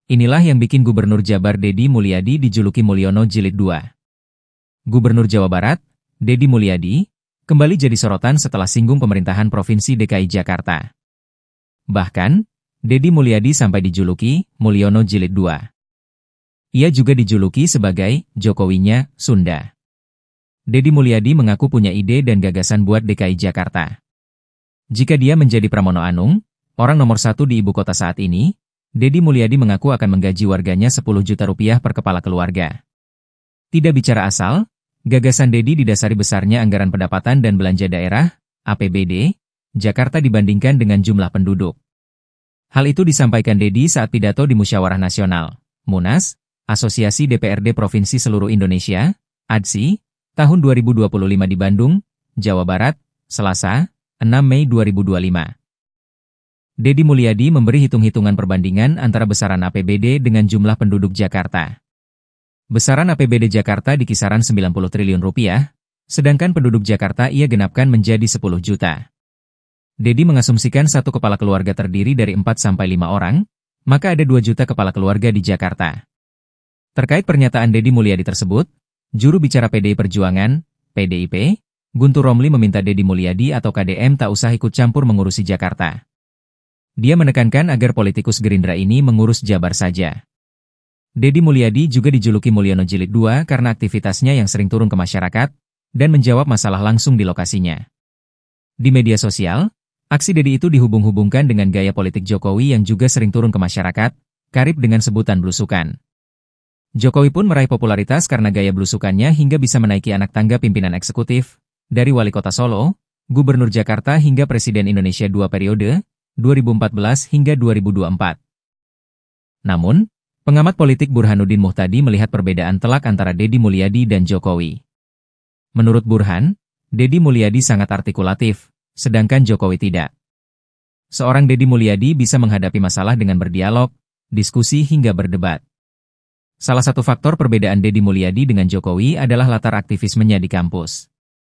Inilah yang bikin Gubernur Jabar Deddy Mulyadi dijuluki Mulyono Jilid 2. Gubernur Jawa Barat, Deddy Mulyadi, kembali jadi sorotan setelah singgung pemerintahan Provinsi DKI Jakarta. Bahkan, Deddy Mulyadi sampai dijuluki Mulyono Jilid 2. Ia juga dijuluki sebagai Jokowinya Sunda. Deddy Mulyadi mengaku punya ide dan gagasan buat DKI Jakarta. Jika dia menjadi Pramono Anung, orang nomor satu di ibu kota saat ini, Deddy Mulyadi mengaku akan menggaji warganya 10 juta rupiah per kepala keluarga. Tidak bicara asal, gagasan Deddy didasari besarnya anggaran pendapatan dan belanja daerah, APBD, Jakarta dibandingkan dengan jumlah penduduk. Hal itu disampaikan Deddy saat pidato di Musyawarah Nasional, Munas, Asosiasi DPRD Provinsi Seluruh Indonesia, ADSI, tahun 2025 di Bandung, Jawa Barat, Selasa, 6 Mei 2025. Deddy Mulyadi memberi hitung-hitungan perbandingan antara besaran APBD dengan jumlah penduduk Jakarta. Besaran APBD Jakarta di kisaran 90 triliun rupiah, sedangkan penduduk Jakarta ia genapkan menjadi 10 juta. Deddy mengasumsikan satu kepala keluarga terdiri dari 4-5 orang, maka ada 2 juta kepala keluarga di Jakarta. Terkait pernyataan Deddy Mulyadi tersebut, juru bicara PDI Perjuangan, PDIP, Guntur Romli meminta Deddy Mulyadi atau KDM tak usah ikut campur mengurusi Jakarta. Dia menekankan agar politikus Gerindra ini mengurus Jabar saja. Deddy Mulyadi juga dijuluki Mulyono Jilid 2 karena aktivitasnya yang sering turun ke masyarakat dan menjawab masalah langsung di lokasinya. Di media sosial, aksi Deddy itu dihubung-hubungkan dengan gaya politik Jokowi yang juga sering turun ke masyarakat, karib dengan sebutan blusukan. Jokowi pun meraih popularitas karena gaya blusukannya hingga bisa menaiki anak tangga pimpinan eksekutif, dari Wali Kota Solo, Gubernur Jakarta hingga Presiden Indonesia 2 periode, 2014 hingga 2024. Namun, pengamat politik Burhanuddin Muhtadi melihat perbedaan telak antara Deddy Mulyadi dan Jokowi. Menurut Burhan, Deddy Mulyadi sangat artikulatif, sedangkan Jokowi tidak. Seorang Deddy Mulyadi bisa menghadapi masalah dengan berdialog, diskusi hingga berdebat. Salah satu faktor perbedaan Deddy Mulyadi dengan Jokowi adalah latar aktivismenya di kampus.